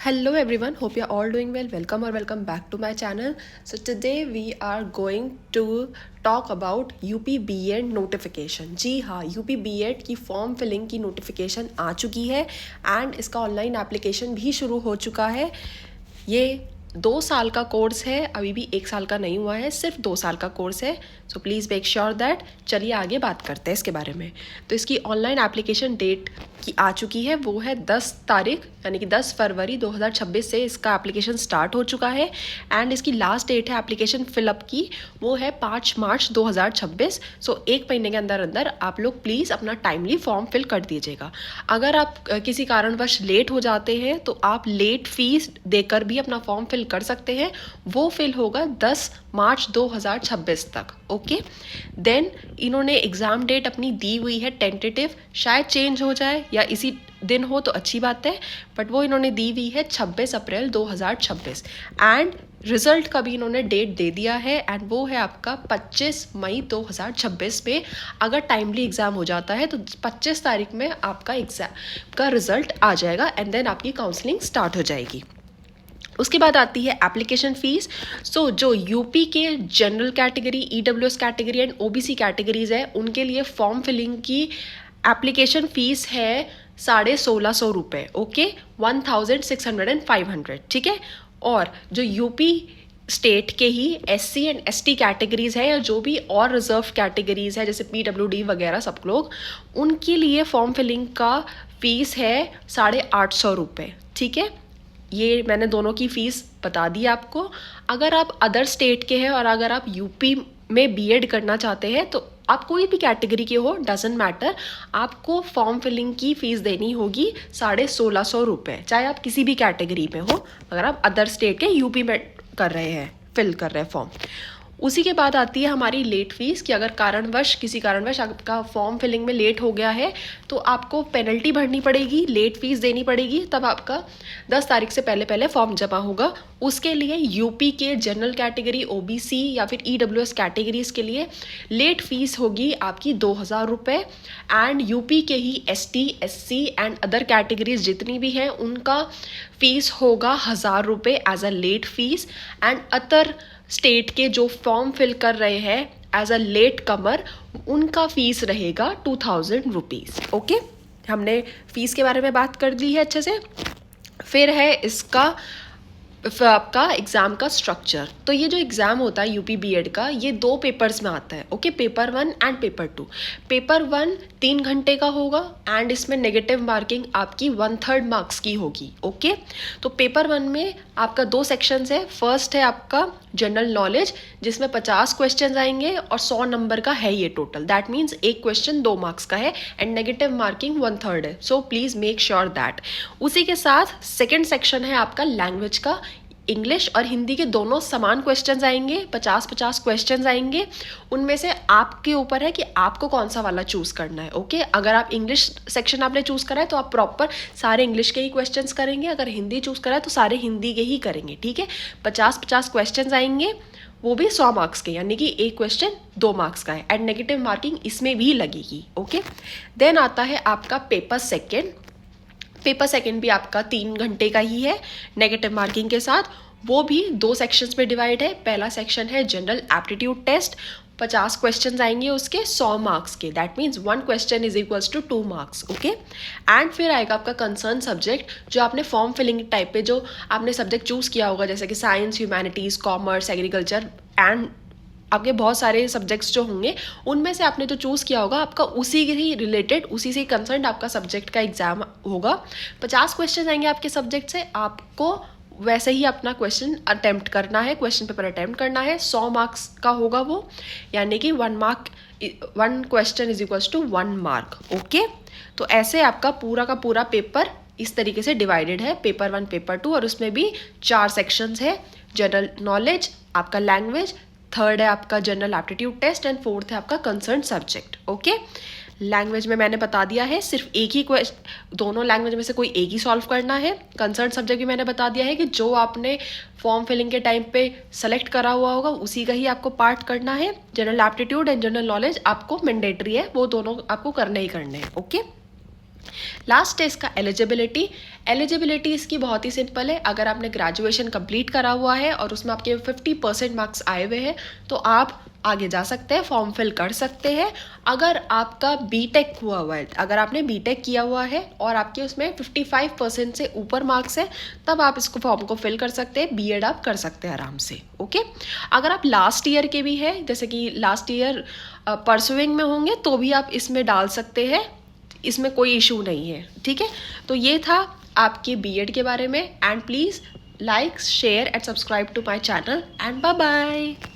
Hello everyone, hope you're all doing well. Welcome or welcome back to my channel. So today we are going to talk about UP BEd notification. जी हाँ, UP BEd की form filling की notification आ चुकी है and इसका online application भी शुरू हो चुका है. ये 2 साल का कोर्स है, अभी भी 1 साल का नहीं हुआ है, सिर्फ 2 साल का कोर्स है. So please make sure that. चलिए आगे बात करते हैं इसके बारे में. तो इसकी ऑनलाइन एप्लीकेशन डेट की आ चुकी है, वो है 10 तारीख यानी कि 10 फरवरी 2026 से इसका एप्लीकेशन स्टार्ट हो चुका है. एंड इसकी लास्ट डेट है एप्लीकेशन फिलअप की, वो है 5 मार्च 2026. सो 1 महीने के अंदर अंदर आप लोग प्लीज़ अपना टाइमली फॉर्म फिल कर दीजिएगा. अगर आप किसी कारणवश लेट हो जाते हैं तो आप लेट फीस देकर भी अपना फॉर्म फिल कर सकते हैं. वो फिल होगा 10 मार्च 2026 तक. ओके, देन इन्होंने एग्ज़ाम डेट अपनी दी हुई है टेंटेटिव, शायद चेंज हो जाए या इसी दिन हो तो अच्छी बात है, बट वो इन्होंने दी हुई है 26 अप्रैल 2026. एंड रिज़ल्ट का भी इन्होंने डेट दे दिया है एंड वो है आपका 25 मई 2026 में. अगर टाइमली एग्ज़ाम हो जाता है तो 25 तारीख में आपका एग्ज़ाम का रिज़ल्ट आ जाएगा एंड देन आपकी काउंसलिंग स्टार्ट हो जाएगी. उसके बाद आती है एप्लीकेशन फ़ीस. सो जो यूपी के general category, EWS category and OBC categories है, उनके लिए फॉर्म फिलिंग की एप्लीकेशन फ़ीस है 1650 रुपये. Okay, 1600 and 500. ठीक है. और जो यूपी स्टेट के ही एससी एंड एसटी कैटेगरीज है या जो भी और रिजर्व कैटेगरीज है जैसे पीडब्ल्यूडी वगैरह सब लोग, उनके लिए फॉर्म फिलिंग का फ़ीस है 850 रुपये. ठीक है, ये मैंने दोनों की फ़ीस बता दी आपको. अगर आप अदर स्टेट के हैं और अगर आप यूपी में बीएड करना चाहते हैं तो आप कोई भी कैटेगरी के हो, डजेंट मैटर, आपको फॉर्म फिलिंग की फ़ीस देनी होगी 1650 रुपये, चाहे आप किसी भी कैटेगरी में हो, अगर आप अदर स्टेट के यूपी में कर रहे हैं, फिल कर रहे हैं फॉर्म. उसी के बाद आती है हमारी लेट फीस कि अगर किसी कारणवश आपका फॉर्म फिलिंग में लेट हो गया है तो आपको पेनल्टी भरनी पड़ेगी, लेट फीस देनी पड़ेगी, तब आपका 10 तारीख से पहले फॉर्म जमा होगा. उसके लिए यूपी के जनरल कैटेगरी, ओबीसी या फिर ईडब्ल्यूएस कैटेगरीज के लिए लेट फीस होगी आपकी 2000 रुपये. एंड यूपी के ही ST, SC and other categories जितनी भी हैं उनका फीस होगा 1000 रुपये as a late fees. And other state के जो फॉर्म फिल कर रहे हैं एज अ लेट कमर, उनका फीस रहेगा 2000 रुपीज़. ओके, हमने फ़ीस के बारे में बात कर ली है अच्छे से. फिर है इसका आपका एग्ज़ाम का स्ट्रक्चर. तो ये जो एग्ज़ाम होता है यूपी बीएड का, ये 2 पेपर्स में आता है. Okay, paper 1 and paper 2. Paper 1 3 घंटे का होगा एंड इसमें नेगेटिव मार्किंग आपकी 1/3 मार्क्स की होगी. ओके, तो पेपर 1 में आपका 2 सेक्शंस है. फर्स्ट है आपका जनरल नॉलेज जिसमें 50 क्वेश्चन आएंगे और 100 नंबर का है ये टोटल. दैट मीन्स एक क्वेश्चन 2 मार्क्स का है एंड नेगेटिव मार्किंग 1/3 है. So please make sure that. उसी के साथ सेकेंड सेक्शन है आपका लैंग्वेज का. इंग्लिश और हिंदी के दोनों समान क्वेश्चंस आएंगे, 50-50 क्वेश्चंस आएंगे. उनमें से आपके ऊपर है कि आपको कौन सा वाला चूज़ करना है. ओके, अगर आप इंग्लिश सेक्शन आपने चूज़ करा है तो आप प्रॉपर सारे इंग्लिश के ही क्वेश्चंस करेंगे. अगर हिंदी चूज़ करा है तो सारे हिंदी के ही करेंगे. ठीक है, 50-50 क्वेश्चंस आएंगे, वो भी 100 मार्क्स के, यानी कि एक क्वेश्चन 2 मार्क्स का है एंड नेगेटिव मार्किंग इसमें भी लगेगी. ओके, देन आता है आपका पेपर सेकेंड. पेपर सेकेंड भी आपका 3 घंटे का ही है नेगेटिव मार्किंग के साथ. वो भी 2 सेक्शंस में डिवाइड है. पहला सेक्शन है जनरल एप्टीट्यूड टेस्ट, 50 क्वेश्चंस आएंगे उसके 100 मार्क्स के. That means 1 question is equals to 2 marks. Okay, and फिर आएगा आपका कंसर्न सब्जेक्ट, जो आपने फॉर्म फिलिंग टाइप पे जो आपने सब्जेक्ट चूज़ किया होगा जैसे कि science, humanities, commerce, agriculture and आपके बहुत सारे सब्जेक्ट्स जो होंगे, उनमें से आपने जो चूज़ किया होगा आपका उसी के ही रिलेटेड, उसी से कंसर्न आपका सब्जेक्ट का एग्जाम होगा. 50 क्वेश्चन आएंगे आपके सब्जेक्ट से, आपको वैसे ही अपना क्वेश्चन अटेम्प्ट करना है, क्वेश्चन पेपर अटेम्प्ट करना है. 100 मार्क्स का होगा वो, यानी कि 1 question is equals to 1 mark. Okay, तो ऐसे आपका पूरा का पूरा पेपर इस तरीके से डिवाइडेड है, पेपर 1, पेपर 2, और उसमें भी 4 सेक्शंस है. जनरल नॉलेज, आपका लैंग्वेज, थर्ड है आपका general aptitude test and fourth है आपका कंसर्न सब्जेक्ट. ओके, लैंग्वेज में मैंने बता दिया है सिर्फ एक ही क्वेश्चन, दोनों लैंग्वेज में से कोई एक ही सॉल्व करना है. कंसर्न सब्जेक्ट भी मैंने बता दिया है कि जो आपने फॉर्म फिलिंग के टाइम पे सेलेक्ट करा हुआ होगा उसी का ही आपको पार्ट करना है. General aptitude and general knowledge आपको मैंडेटरी है, वो दोनों आपको करने ही करने हैं. ओके, लास्ट है इसका एलिजिबिलिटी। एलिजिबिलिटी इसकी बहुत ही सिंपल है। अगर आपने ग्रेजुएशन कंप्लीट करा हुआ है और उसमें आपके 50% मार्क्स आए हुए हैं तो आप आगे जा सकते हैं, फॉर्म फिल कर सकते हैं। अगर आपका बीटेक हुआ हुआ है, अगर आपने बीटेक किया हुआ है और आपके उसमें 55% से ऊपर मार्क्स है, तब आप इसको फॉर्म को फिल कर सकते हैं, बीएड आप कर सकते हैं आराम से। ओके, अगर आप लास्ट ईयर के भी हैं, जैसे कि लास्ट ईयर परसुइंग में होंगे, तो भी आप इसमें डाल सकते हैं, इसमें कोई इशू नहीं है। ठीक है, तो ये था आपके बीएड के बारे में। And please like, share and subscribe to my channel and bye bye.